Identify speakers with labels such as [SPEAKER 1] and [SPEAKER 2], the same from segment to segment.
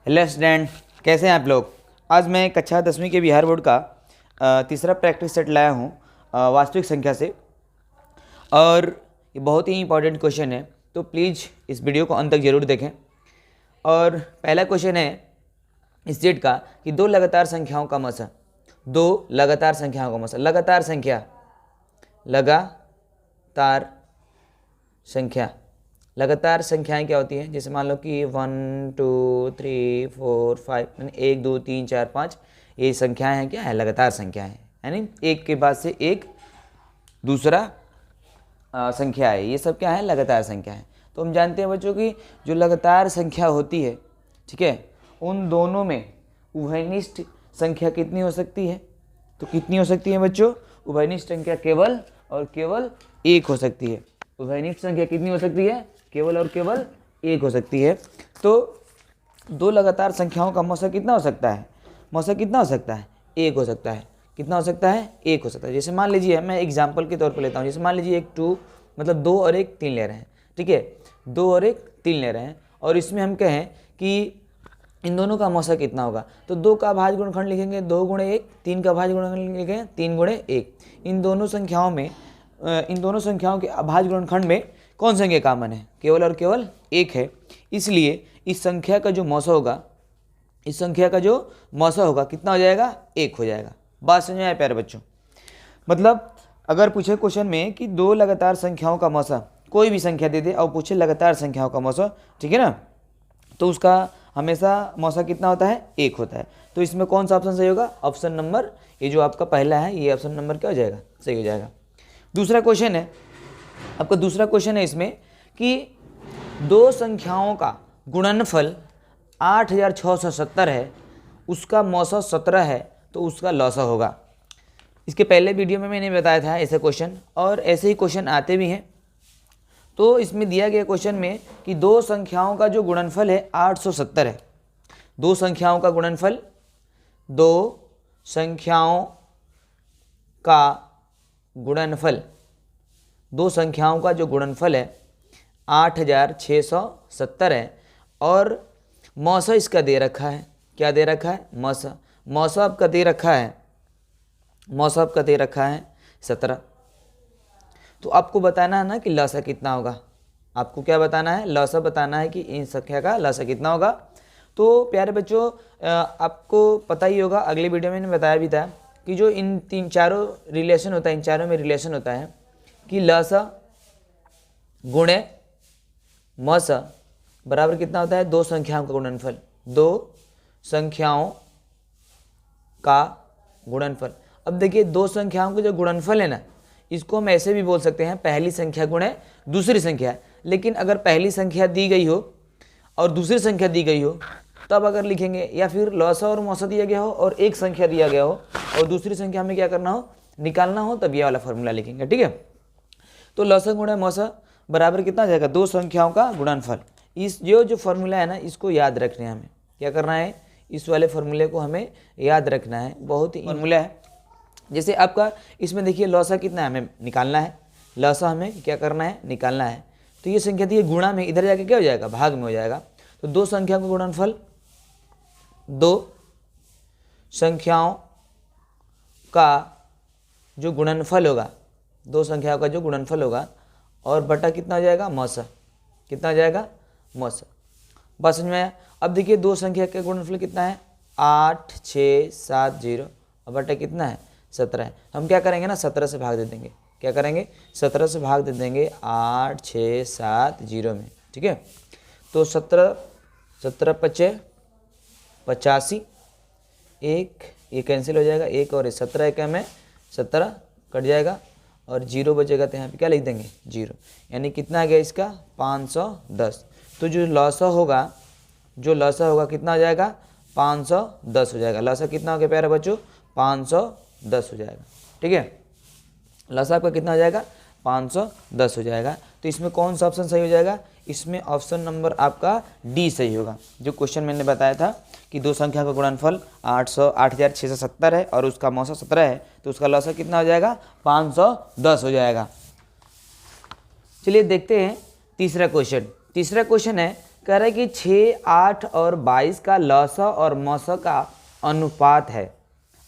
[SPEAKER 1] Hello student, कैसे हैं आप लोग। आज मैं कक्षा 10वीं के बिहार बोर्ड का तीसरा प्रैक्टिस सेट लाया हूँ वास्तविक संख्या से, और ये बहुत ही इंपॉर्टेंट क्वेश्चन है, तो प्लीज़ इस वीडियो को अंत तक जरूर देखें। और पहला क्वेश्चन है इस सेट का कि दो लगातार संख्याओं का मसा, दो लगातार संख्याओं का मसा। लगातार संख्या, लगातार संख्या, लगातार संख्याएं क्या होती हैं। जैसे मान लो कि 1 2 3 4 5, यानी 1 2 3 4 5, ये संख्याएं हैं, क्या है, लगातार संख्याएं हैं, यानी एक के बाद से एक दूसरा संख्या है, ये सब क्या है, लगातार संख्या है। तो हम जानते हैं बच्चों की जो लगातार संख्या होती है, ठीक है, उन दोनों में उभयनिष्ठ संख्या कितनी हो सकती है। तो कितनी हो सकती है बच्चों, उभयनिष्ठ संख्या केवल और केवल एक हो सकती है। उभयनिष्ठ संख्या कितनी हो सकती है, केवल और केवल एक हो सकती है। तो दो लगातार संख्याओं का मौसा कितना हो सकता है, मौसा कितना हो सकता है, एक हो सकता है। कितना हो सकता है, एक हो सकता है। जैसे मान लीजिए, मैं एग्जांपल के तौर पर लेता हूँ, जैसे मान लीजिए एक 2, मतलब 2 और 1 3 ले रहे हैं, ठीक है, 2 और 1 3 ले रहे हैं, और इसमें हम कहें कि इन दोनों का मौसा कितना होगा, तो 2 का भाज्य गुणनखंड लिखेंगे 2 गुणे 1, 3 का भाज्य गुणनखंड लिखेंगे 3 गुणे 1। इन दोनों संख्याओं में, इन दोनों संख्याओं के अभाज्य गुणनखंड में कौन संख्या कॉमन है, केवल और केवल एक है। इसलिए इस संख्या का जो मौसा होगा, इस संख्या का जो मौसा होगा कितना हो जाएगा, एक हो जाएगा। बात समझ में आया प्यारे बच्चों। मतलब अगर पूछे क्वेश्चन में कि दो लगातार संख्याओं का मौसा, कोई भी संख्या दे दे और पूछे लगातार संख्याओं का मौसा, ठीक है ना, तो उसका हमेशा मौसा कितना होता है, एक होता है। तो इसमें कौन सा ऑप्शन सही होगा, ऑप्शन नंबर, ये जो आपका पहला है, ये ऑप्शन नंबर क्या हो जाएगा, सही हो जाएगा। दूसरा क्वेश्चन है आपका, दूसरा क्वेश्चन है इसमें कि दो संख्याओं का गुणनफल 8670 है, उसका मौसा 17 है, तो उसका लौसा होगा। इसके पहले वीडियो में मैंने बताया था ऐसे क्वेश्चन, और ऐसे ही क्वेश्चन आते भी हैं। तो इसमें दिया गया क्वेश्चन में कि दो संख्याओं का जो गुणनफल है 870 है। दो संख्याओं का गुणनफल, दो संख्याओं का गुणनफल, दो संख्याओं का जो गुणनफल है 8670 है, और मौसा इसका दे रखा है, क्या दे रखा है, मौसा। मौसा आपका दे रखा है, मौसा आपका दे रखा है 17। तो आपको बताना है ना कि लौसा कितना होगा, आपको क्या बताना है, लौसा बताना है कि इन संख्या का लौसा कितना होगा। तो प्यारे बच्चों, आपको पता ही होगा, अगले वीडियो में मैंने बताया भी था कि जो इन तीन चारों रिलेशन होता है, इन चारों में रिलेशन होता है कि लौसा गुणे मौसा बराबर कितना होता है, दो संख्याओं का गुणनफल, दो संख्याओं का गुणनफल। अब देखिए, दो संख्याओं का जो गुणनफल है ना, इसको हम ऐसे भी बोल सकते हैं, पहली संख्या गुणे दूसरी संख्या। लेकिन अगर पहली संख्या दी गई हो और दूसरी संख्या दी गई हो, तब अगर लिखेंगे, या फिर लौसा और मौसा दिया गया हो और एक संख्या दिया गया हो और दूसरी संख्या हमें क्या करना हो, निकालना हो, तब ये वाला फॉर्मूला लिखेंगे, ठीक है। तो लौसा गुणे मौसा बराबर कितना आ जाएगा, दो संख्याओं का गुणनफल। इस जो फॉर्मूला है ना, इसको याद रखना है, हमें क्या करना है, इस वाले फॉर्मूले को हमें याद रखना है, बहुत ही फॉर्मूला है। जैसे आपका इसमें देखिए लौसा कितना है, हमें निकालना है, लौसा हमें क्या करना है, निकालना है। तो ये संख्या थी, गुणा में इधर जाके क्या हो जाएगा, भाग में हो जाएगा। तो दो संख्या का गुणनफल, दो संख्याओं का जो गुणनफल होगा, दो संख्याओं का जो गुणनफल होगा, और बटा कितना हो जाएगा, मौसा, कितना हो जाएगा, मौसा। बस समझ में आया। अब देखिए दो संख्या का गुणनफल कितना है, 8670, और बटा कितना है, 17 है। हम क्या करेंगे ना, 17 से भाग दे देंगे, क्या करेंगे, 17 से भाग दे देंगे 8670 में, ठीक है। तो 17 पचे 85, एक ये कैंसिल हो जाएगा, एक और 17 एक में 17 कट जाएगा, और 0 बचेगा, तो यहाँ पे क्या लिख देंगे, 0, यानी कितना आ गया इसका, 510। तो जो लौसा होगा, जो लौसा होगा कितना हो जाएगा, 510 हो जाएगा। लौसा कितना हो गया प्यारे बच्चों, 510 हो जाएगा, ठीक है। लौसा आपका कितना हो जाएगा, 510 हो जाएगा। तो इसमें कौन सा ऑप्शन सही हो जाएगा, इसमें ऑप्शन नंबर आपका डी सही होगा। जो क्वेश्चन मैंने बताया था कि दो संख्या का गुणनफल 8670 है और उसका मौसा 17 है, तो उसका लौसा कितना हो जाएगा, 510 हो जाएगा। चलिए देखते हैं तीसरा क्वेश्चन। तीसरा क्वेश्चन है कह रहा है कि 6, 8 और 22 का लसा और मसा का अनुपात है।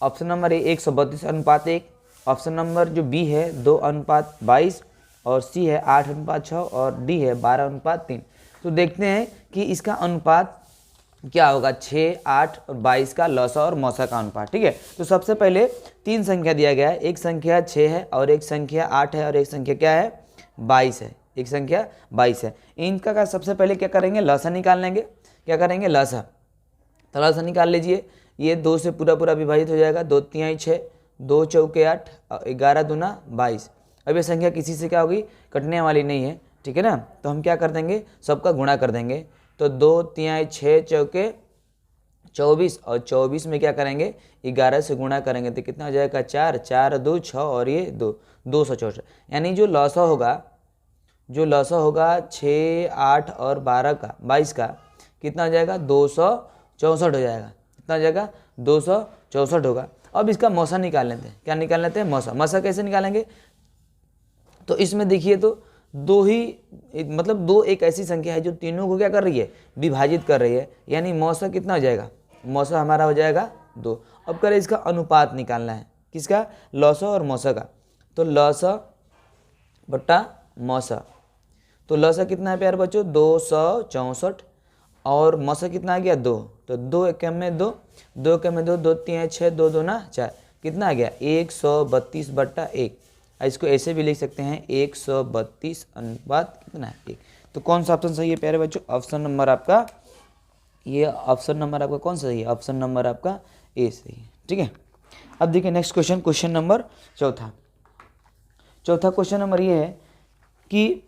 [SPEAKER 1] Option number A 132:1, option number जो बी है 2:22 और सी है 8:6 और डी है 12:3। तो देखते हैं कि इसका अनुपात क्या होगा, 6, 8 और 22 का लसा और मौसा का अनुपात। ठीक है, तो सबसे पहले 3 संख्या दिया गया है, एक संख्या 6 है और एक संख्या 8 है और एक संख्या क्या है 22 है, एक संख्या 22 है। इनका का सबसे पहले क्या करेंगे, लसा निकाल लेंगे। क्या करेंगे, लसा। तो लसा निकाल लीजिए, ये 2 से पूरा पूरा विभाजित हो जाएगा, 2 तिहाई 6, 2 चौके 8, 11 दूना 22। अब ये संख्या किसी से क्या होगी, कटने वाली नहीं है। ठीक है ना, तो हम क्या कर देंगे, सबका गुणा कर देंगे। तो 2 तिहाई 6 चौके 24 और 24 में क्या करेंगे 11 से गुणा करेंगे तो कितना हो जाएगा 4, 4 2 6 और ये 2, 264। यानी जो लसा होगा 6, 8 और 12 का 22 का कितना हो जाएगा 264 हो जाएगा। कितना हो जाएगा 264 होगा। अब इसका मौसा निकाल लेते हैं। क्या निकाल लेते हैं, मौसा। मौसा कैसे निकालेंगे, तो इसमें देखिए तो दो एक ऐसी संख्या है जो तीनों को क्या कर रही है, विभाजित कर रही है। यानी मौसा कितना हो जाएगा, मौसा हमारा हो जाएगा 2। अब करें इसका अनुपात निकालना है, किसका, लौसा और मौसा का। तो लौसा बट्टा मौसा, तो लौसा कितना है प्यार बच्चों 264 और मौसा कितना आ गया 2। तो 2 एकम में 2, 2 एकम में 2, 2 3 6, 2 2 ना 4, कितना आ गया 132/1। इसको ऐसे भी लिख सकते हैं 132 अनुपात कितना है 1। तो कौन सा ऑप्शन सही है प्यारे बच्चों, ऑप्शन नंबर आपका ये, ऑप्शन नंबर आपका कौन सा सही है, ऑप्शन नंबर आपका ए सही है। ठीक है, अब देखिए नेक्स्ट क्वेश्चन, क्वेश्चन नंबर चौथा क्वेश्चन नंबर ये है कि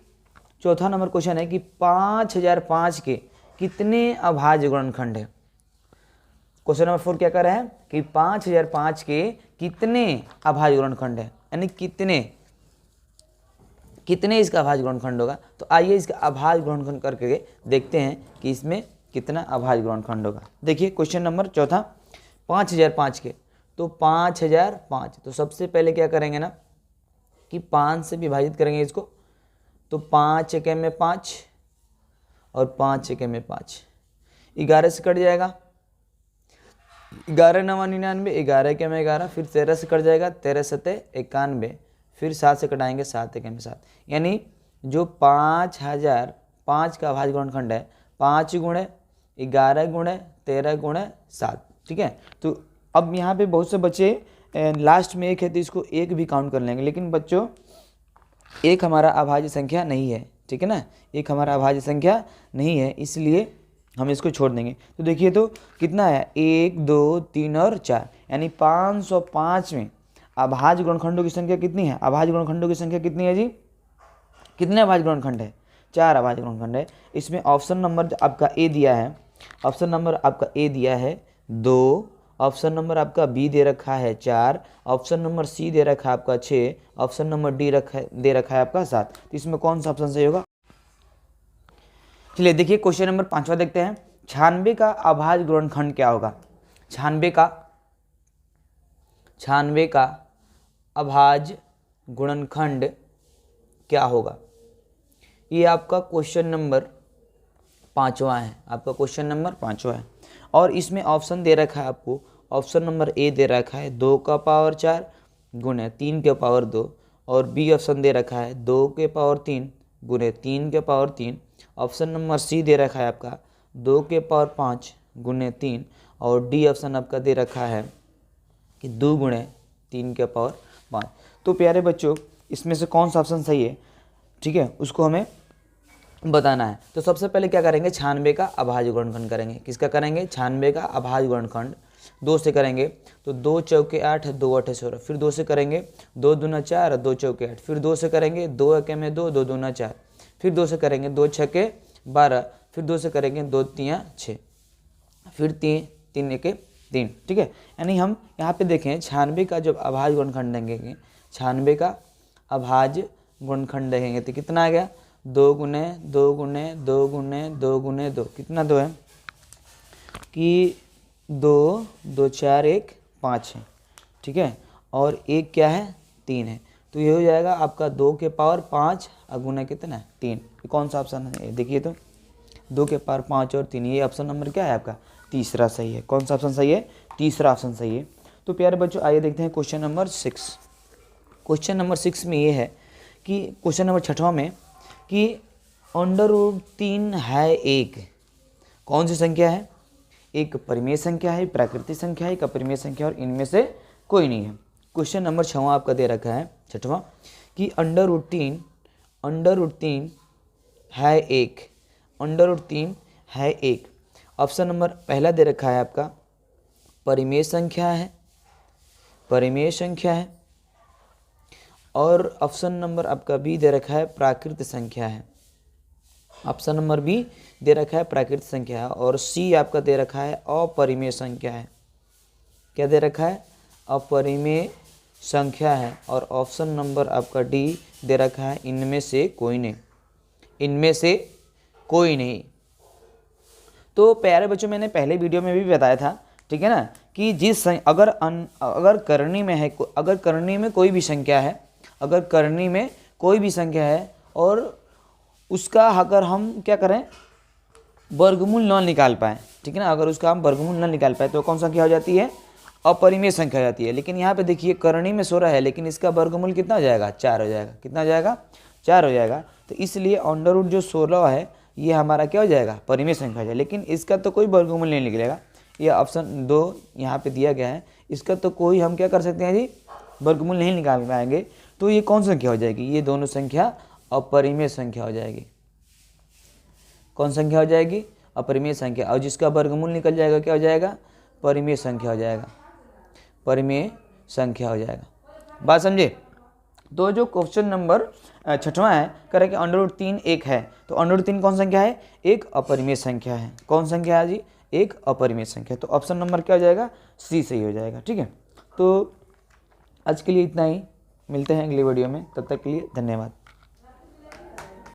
[SPEAKER 1] चौथा नंबर क्वेश्चन है कि 5005 के कितने अभाज्य गुणनखंड है। क्वेश्चन नंबर 4 क्या कर रहा है कि 5005 के कितने अभाज्य गुणनखंड है, यानी कितने इसका अभाज्य गुणनखंड होगा। तो आइए इसका अभाज्य गुणनखंड करके देखते हैं कि इसमें कितना अभाज्य गुणनखंड होगा। देखिए क्वेश्चन नंबर चौथा 5005 के, तो 5005, तो सबसे पहले क्या करेंगे ना कि 5 से विभाजित करेंगे इसको। तो 5 एकम में 5 और 5 एकम में 5, 11 से कट जाएगा, 11 9 99, 11 एकम में 11, फिर 13 से कट जाएगा, 13 7 91, फिर 7 से कटाएंगे, 7 एकम में 7। यानी जो 5005 का अभाज्य गुणनखंड है 5 गुणे 11 गुणे 13 गुणे 7। ठीक है, तो अब यहाँ पे बहुत से बच्चे लास्ट में एक है तो इसको एक भी काउंट कर लेंगे, लेकिन बच्चों एक हमारा अभाज्य संख्या नहीं है। ठीक है ना, एक हमारा अभाज्य संख्या नहीं है, इसलिए हम इसको छोड़ देंगे। तो देखिए तो कितना है 1 2 3 और 4, यानी 505 में अभाज्य गुणनखंडों की संख्या कितनी है, अभाज्य गुणनखंडों की संख्या कितनी है जी, कितने अभाज्य गुणनखंड है, 4 अभाज्य गुणनखंड है। इसमें ऑप्शन नंबर आपका ए दिया है, ऑप्शन नंबर आपका ए दिया है 2, ऑप्शन नंबर आपका बी दे रखा है 4, ऑप्शन नंबर सी दे रखा है आपका 6, ऑप्शन नंबर डी दे रखा है आपका 7। तो इसमें कौन सा ऑप्शन सही होगा। चलिए देखिए क्वेश्चन नंबर 5वां देखते हैं, 96 का अभाज्य गुणनखंड क्या होगा। 96 का अभाज्य गुणनखंड क्या होगा, ये आपका क्वेश्चन नंबर 5वां है, आपका क्वेश्चन नंबर 5वां है। और इसमें ऑप्शन दे रखा है आपको, ऑप्शन नंबर ए दे रखा है 2 का पावर 4 गुणे 3 के पावर 2, और बी ऑप्शन दे रखा है 2 के पावर 3 गुणे 3 के पावर 3, ऑप्शन नंबर सी दे रखा है आपका 2 के पावर 5 गुणे 3, और डी ऑप्शन आपका दे रखा है कि 2 गुणे 3 के पावर 5। तो प्यारे बच्चों इसमें से कौन सा ऑप्शन सही है, ठीक है, उसको हमें बताना है। तो सबसे पहले क्या करेंगे, 96 का अभाज्य गुणनखंड करेंगे। किसका करेंगे, 96 का अभाज्य गुणनखंड 2 से करेंगे। तो 2 चौके 8, 2 8 16, फिर 2 से करेंगे 2 दूना 4, 2 चौके 8, फिर 2 से करेंगे 2 एके में 2, 2 दूना 4, फिर 2 से करेंगे 2 छके 12, फिर 2 से करेंगे 2 तियाँ 6, फिर 3 एके 3। ठीक है, यानी हम यहाँ पे देखें 96 का जब अभाज्य गुणनखंड देंगे, 96 का अभाज्य गुणनखंड देखेंगे तो कितना आ गया 2 गुने 2 गुने 2 गुने 2 गुने 2, कितना 2 है कि 2 2 4 1 5 है। ठीक है, और एक क्या है 3 है। तो ये हो जाएगा आपका 2 के पावर 5 गुना कितना है 3। कौन सा ऑप्शन है देखिए तो 2 के पावर 5 और 3, ये ऑप्शन नंबर क्या है आपका? तीसरा सही है। कौन सा ऑप्शन सही है? तीसरा ऑप्शन सही है। तो प्यारे बच्चों आइए देखते हैं क्वेश्चन नंबर 6। क्वेश्चन नंबर 6 में ये है कि क्वेश्चन नंबर 6वां में कि √3 है एक कौन सी संख्या है? एक परिमेय संख्या है, प्राकृतिक संख्या है, एक अपरिमेय संख्या और इनमें से कोई नहीं है। क्वेश्चन नंबर 6वां आपका दे रखा है 6वां कि √3 है एक, √3 है एक। ऑप्शन नंबर पहला दे रखा है आपका परिमेय संख्या है, परिमेय संख्या है, और ऑप्शन नंबर आपका बी दे रखा है प्राकृत संख्या है। ऑप्शन नंबर बी दे रखा है प्राकृत संख्या है, और सी आपका दे रखा है अपरिमेय संख्या है। क्या दे रखा है? अपरिमेय संख्या है। और ऑप्शन नंबर आपका डी दे रखा है इनमें से कोई नहीं, इनमें से कोई नहीं। तो प्यारे बच्चों मैंने पहले वीडियो में भी बताया था, ठीक है ना, कि अगर करनी में है, अगर करनी में कोई भी संख्या है, अगर करनी में कोई भी संख्या है और उसका अगर हम क्या करें वर्गमूल न निकाल पाए, ठीक है ना, अगर उसका हम वर्गमूल न निकाल पाए तो कौन सा संख्या हो जाती है? अपरिमेय संख्या हो जाती है। लेकिन यहाँ पे देखिए करनी में 16 है, लेकिन इसका वर्गमूल कितना हो जाएगा? 4 हो जाएगा। कितना हो जाएगा? 4 हो जाएगा। तो इसलिए अंडर जो 16 है ये हमारा क्या हो जाएगा? परिमेय संख्या हो जाएगा। लेकिन इसका तो कोई वर्गमूल नहीं निकलेगा। ये ऑप्शन 2 यहाँ पे दिया गया है, इसका तो कोई हम क्या कर सकते हैं जी? वर्गमूल नहीं निकाल पाएंगे। तो ये कौन संख्या हो जाएगी? ये दोनों संख्या अपरिमेय संख्या हो जाएगी। कौन संख्या हो जाएगी? अपरिमेय संख्या। और जिसका वर्गमूल निकल जाएगा क्या हो जाएगा? परिमेय संख्या हो जाएगा, परिमेय संख्या हो जाएगा। बात समझे? तो जो क्वेश्चन नंबर 6वां है कह रहा है कि √3 एक है, तो √3 कौन संख्या है? एक अपरिमेय संख्या है। कौन संख्या है जी? एक अपरिमेय संख्या। तो ऑप्शन नंबर क्या हो जाएगा? सी सही हो जाएगा। ठीक है, तो आज के लिए इतना ही, मिलते हैं अगली वीडियो में, तब तक के लिए धन्यवाद।